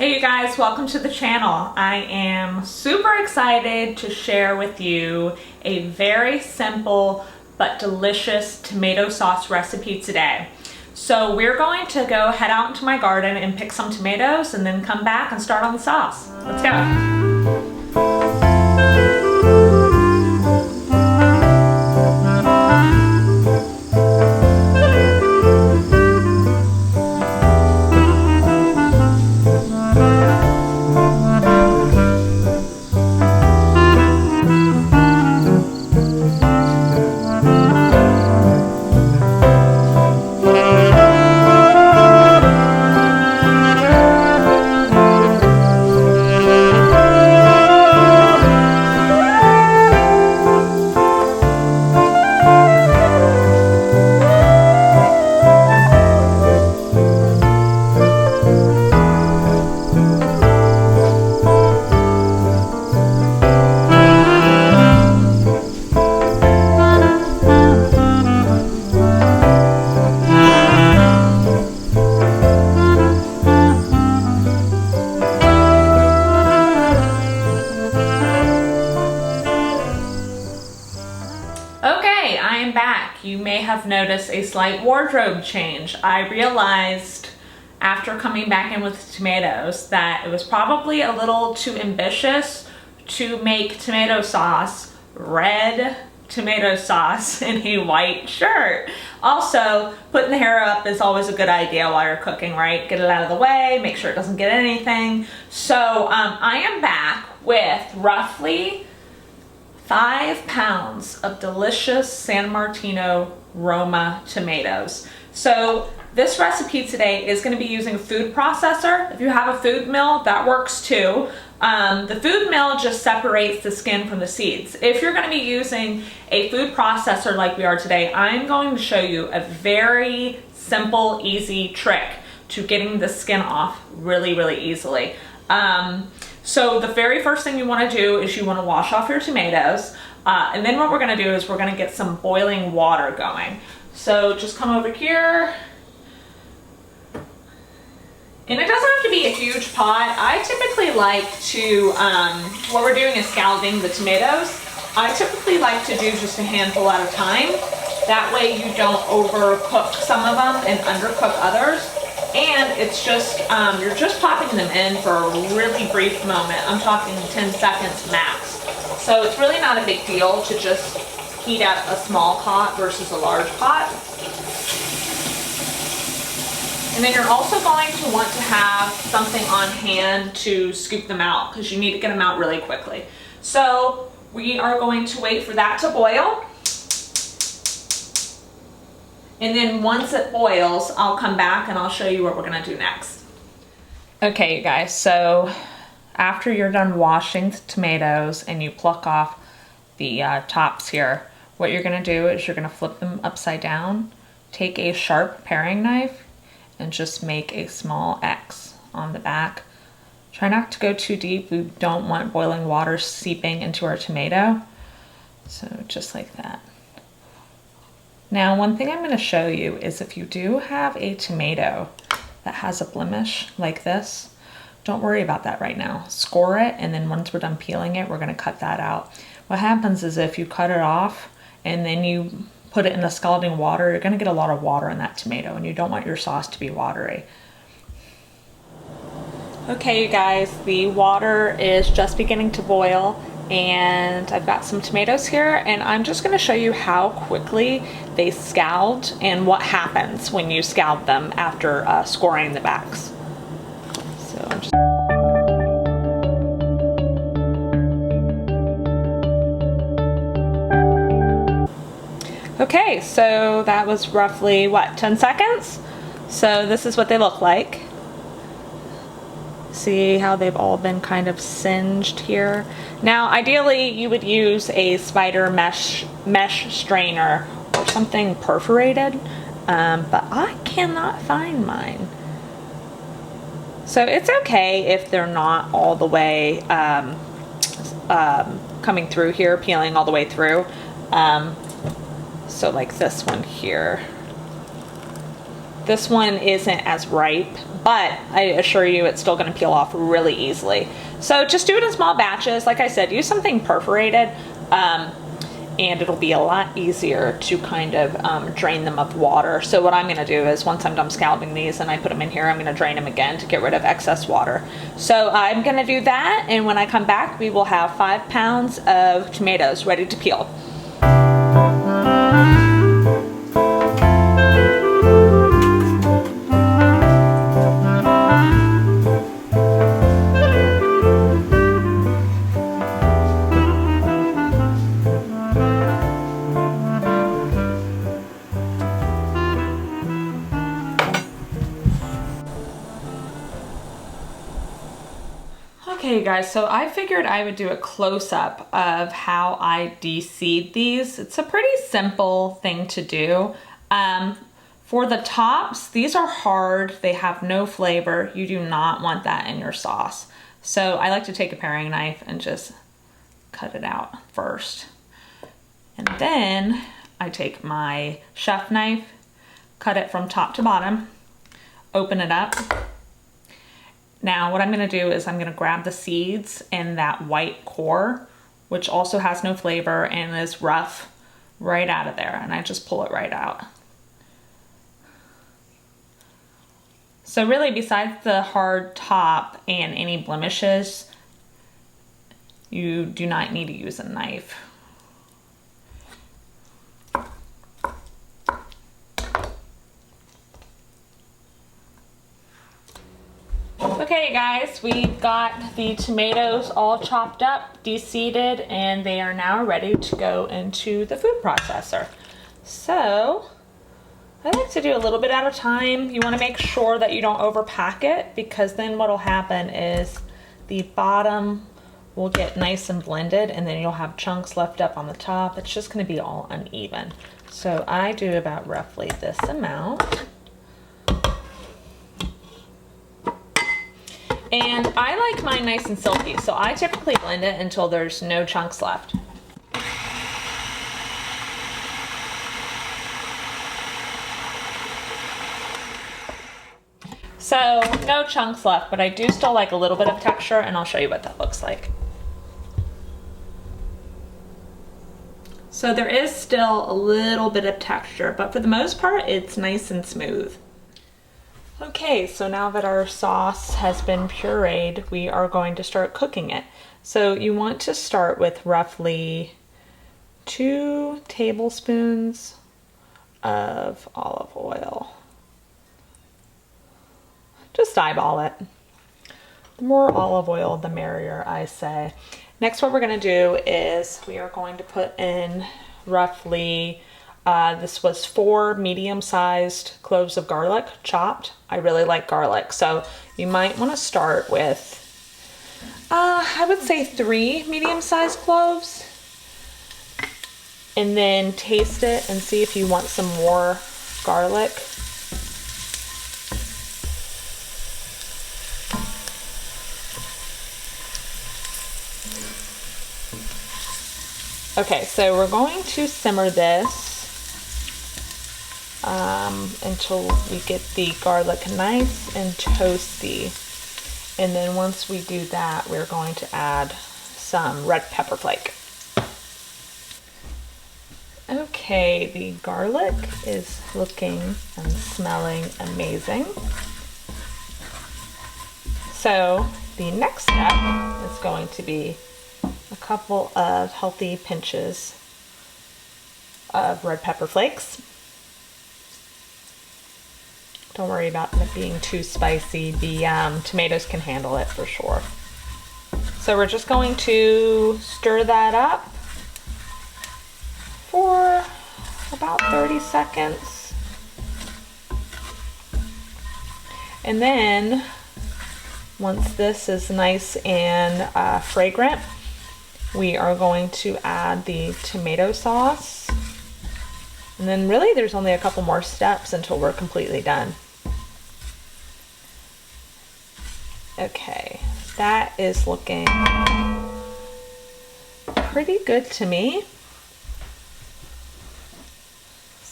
Hey you guys, welcome to the channel. I am super excited to share with you a very simple but delicious tomato sauce recipe today. So we're going to go head out into my garden and pick some tomatoes and then come back and start on the sauce. Let's go. Okay, I am back. You may have noticed a slight wardrobe change. I realized after coming back in with tomatoes that it was probably a little too ambitious to make tomato sauce, red tomato sauce in a white shirt. Also, putting the hair up is always a good idea while you're cooking, right? Get it out of the way, make sure it doesn't get anything. So I am back with roughly 5 pounds of delicious San Martino Roma tomatoes. So this recipe today is going to be using a food processor. If you have a food mill, that works too. The food mill just separates the skin from the seeds. If you're going to be using a food processor like we are today, I'm going to show you a very simple, easy trick to getting the skin off really easily. So the very first thing you want to do is you want to wash off your tomatoes, and then what we're going to do is we're going to get some boiling water going. So just come over here, and it doesn't have to be a huge pot. I typically like to, what we're doing is scalding the tomatoes. I typically like to do just a handful at a time. That way you don't overcook some of them and undercook others. And it's just, you're just popping them in for a really brief moment. I'm talking 10 seconds max. So it's really not a big deal to just heat up a small pot versus a large pot. And then you're also going to want to have something on hand to scoop them out because you need to get them out really quickly. So we are going to wait for that to boil. And then once it boils, I'll come back and I'll show you what we're gonna do next. Okay, you guys, so after you're done washing the tomatoes and you pluck off the tops here, what you're gonna do is you're gonna flip them upside down, take a sharp paring knife, and just make a small X on the back. Try not to go too deep. We don't want boiling water seeping into our tomato. So just like that. Now, one thing I'm going to show you is if you do have a tomato that has a blemish like this, don't worry about that right now. Score it, and then once we're done peeling it, we're going to cut that out. What happens is if you cut it off and then you put it in the scalding water, you're going to get a lot of water in that tomato, and you don't want your sauce to be watery. Okay, you guys, the water is just beginning to boil. And I've got some tomatoes here, and I'm just going to show you how quickly they scald and what happens when you scald them after scoring the backs. So I'm just... Okay, so that was roughly, what, 10 seconds? So this is what they look like. See how they've all been kind of singed here. Now, ideally, you would use a spider mesh strainer or something perforated, but I cannot find mine. So it's okay if they're not all the way coming through here, peeling all the way through. So like this one here. This one isn't as ripe, but I assure you it's still going to peel off really easily. So just do it in small batches. Like I said, use something perforated, and it'll be a lot easier to kind of drain them of water. So what I'm going to do is once I'm done scalding these and I put them in here, I'm going to drain them again to get rid of excess water. So I'm going to do that, and when I come back, we will have 5 pounds of tomatoes ready to peel. Okay guys, so I figured I would do a close-up of how I de-seed these. It's a pretty simple thing to do. For the tops, these are hard, they have no flavor. You do not want that in your sauce. So I like to take a paring knife and just cut it out first. And then I take my chef knife, cut it from top to bottom, open it up. Now what I'm gonna do is I'm gonna grab the seeds and that white core, which also has no flavor and is rough, right out of there, and I just pull it right out. So really, besides the hard top and any blemishes, you do not need to use a knife. Okay guys, we've got the tomatoes all chopped up, de-seeded, and they are now ready to go into the food processor. So I like to do a little bit at a time. You want to make sure that you don't overpack it, because then what will happen is the bottom will get nice and blended and then you'll have chunks left up on the top. It's just going to be all uneven. So I do about roughly this amount. And I like mine nice and silky, so I typically blend it until there's no chunks left. So no chunks left, but I do still like a little bit of texture, and I'll show you what that looks like. So there is still a little bit of texture, but for the most part, it's nice and smooth. Okay, so now that our sauce has been pureed, we are going to start cooking it. So you want to start with roughly 2 tablespoons of olive oil. Just eyeball it. The more olive oil, the merrier, I say. Next, what we're gonna do is we are going to put in roughly, this was 4 medium-sized cloves of garlic, chopped. I really like garlic, so you might want to start with, I would say 3 medium-sized cloves, and then taste it and see if you want some more garlic. Okay, so we're going to simmer this until we get the garlic nice and toasty. And then once we do that, we're going to add some red pepper flake. Okay, the garlic is looking and smelling amazing. So the next step is going to be a couple of healthy pinches of red pepper flakes. Don't worry about it being too spicy. The tomatoes can handle it for sure. So we're just going to stir that up for about 30 seconds. And then once this is nice and fragrant, we are going to add the tomato sauce. And then really there's only a couple more steps until we're completely done. Okay, that is looking pretty good to me.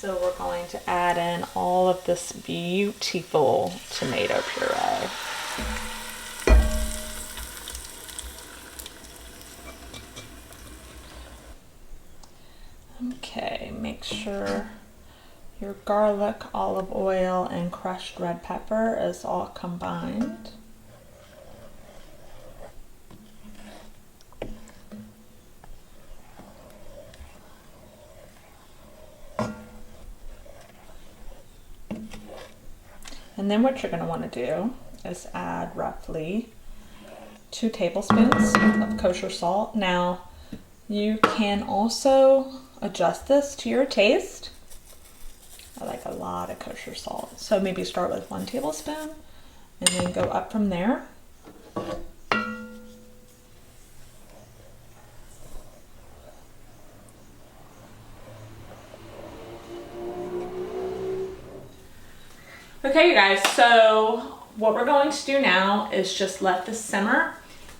So we're going to add in all of this beautiful tomato puree. Okay, make sure your garlic, olive oil, and crushed red pepper is all combined. And then what you're going to want to do is add roughly 2 tablespoons of kosher salt. Now, you can also adjust this to your taste. I like a lot of kosher salt. So maybe start with 1 tablespoon and then go up from there. Okay, you guys, so what we're going to do now is just let this simmer.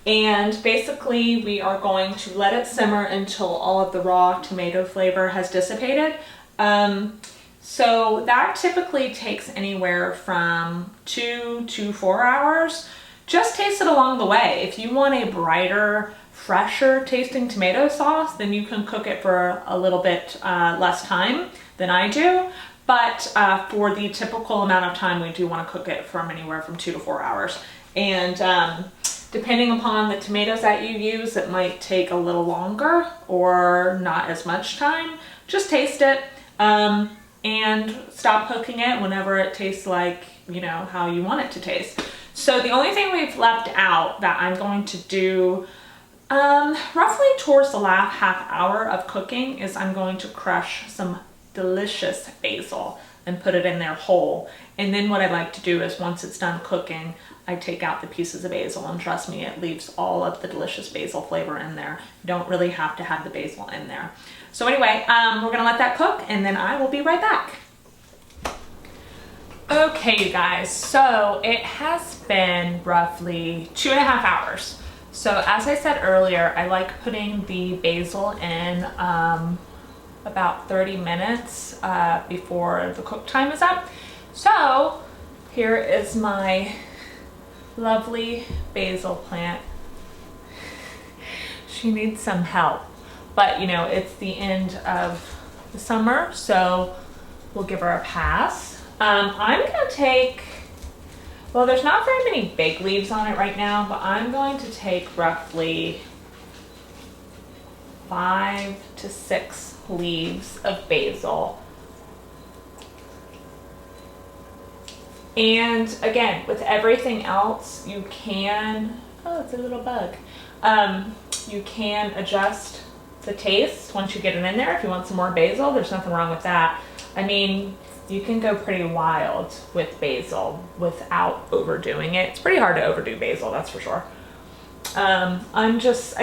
And basically we are going to let it simmer until all of the raw tomato flavor has dissipated. So that typically takes anywhere from 2 to 4 hours. Just taste it along the way. If you want a brighter, fresher tasting tomato sauce, then you can cook it for a little bit less time than I do. But for the typical amount of time, we do want to cook it from anywhere from 2 to 4 hours. And depending upon the tomatoes that you use, it might take a little longer or not as much time. Just taste it and stop cooking it whenever it tastes like, you know, how you want it to taste. So the only thing we've left out that I'm going to do roughly towards the last half hour of cooking is I'm going to crush some delicious basil and put it in there whole. And then what I like to do is once it's done cooking, I take out the pieces of basil, and trust me, it leaves all of the delicious basil flavor in there. You don't really have to have the basil in there. So anyway, we're gonna let that cook and then I will be right back. Okay, you guys, so it has been roughly 2.5 hours. So as I said earlier, I like putting the basil in about 30 minutes before the cook time is up. So here is my lovely basil plant. She needs some help, but you know, it's the end of the summer, so we'll give her a pass. I'm gonna take, well, there's not very many big leaves on it right now, but I'm going to take roughly 5 to 6 leaves of basil. And again, with everything else, you can, oh, it's a little bug. You can adjust the taste once you get it in there. If you want some more basil, there's nothing wrong with that. I mean, you can go pretty wild with basil without overdoing it. It's pretty hard to overdo basil, that's for sure. I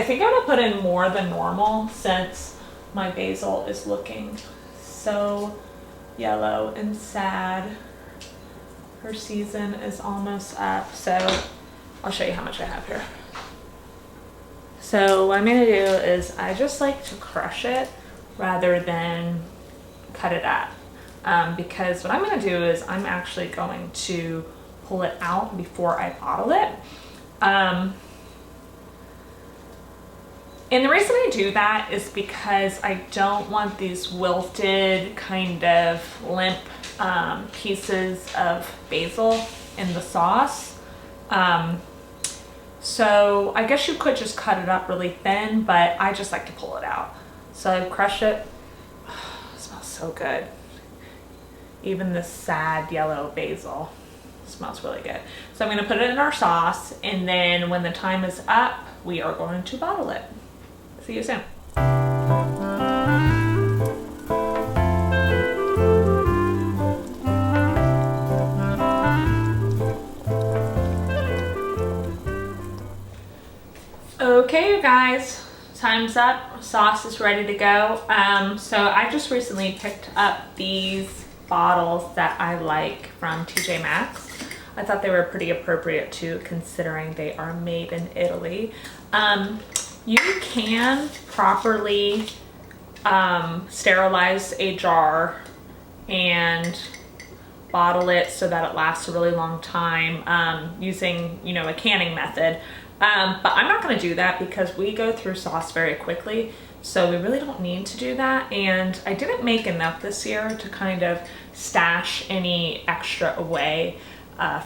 think I'm gonna put in more than normal since my basil is looking so yellow and sad. Her season is almost up, so I'll show you how much I have here. So what I'm gonna do is I just like to crush it rather than cut it up. Because what I'm gonna do is I'm actually going to pull it out before I bottle it. And the reason I do that is because I don't want these wilted, kind of limp pieces of basil in the sauce. So I guess you could just cut it up really thin, but I just like to pull it out. So I crush it. It smells so good. Even this sad yellow basil smells really good. So I'm going to put it in our sauce, and then when the time is up, we are going to bottle it. See you soon. Okay, you guys, time's up. Sauce is ready to go. So I just recently picked up these bottles that I like from TJ Maxx. I thought they were pretty appropriate too, considering they are made in Italy. You can properly sterilize a jar and bottle it so that it lasts a really long time using, you know, a canning method. But I'm not going to do that because we go through sauce very quickly, so we really don't need to do that. And I didn't make enough this year to kind of stash any extra away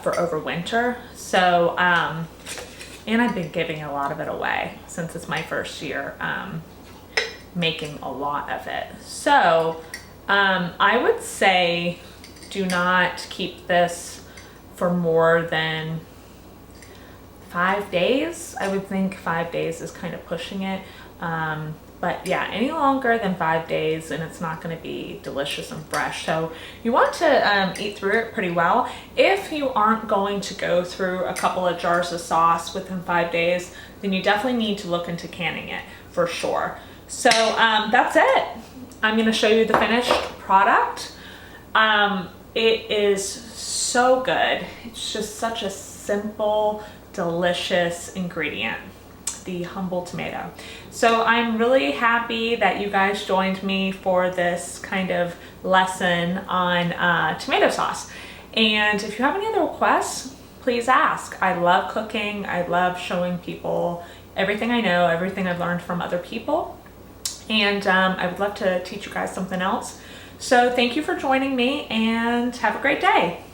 for over winter. So, and I've been giving a lot of it away since it's my first year making a lot of it. So I would say do not keep this for more than 5 days. I would think 5 days is kind of pushing it. But yeah, any longer than 5 days and it's not going to be delicious and fresh. So you want to eat through it pretty well. If you aren't going to go through a couple of jars of sauce within 5 days, then you definitely need to look into canning it for sure. So that's it. I'm going to show you the finished product. It is so good. It's just such a simple, delicious ingredient, the humble tomato. So I'm really happy that you guys joined me for this kind of lesson on tomato sauce. And if you have any other requests, please ask. I love cooking. I love showing people everything I know, everything I've learned from other people. And I would love to teach you guys something else. So thank you for joining me and have a great day.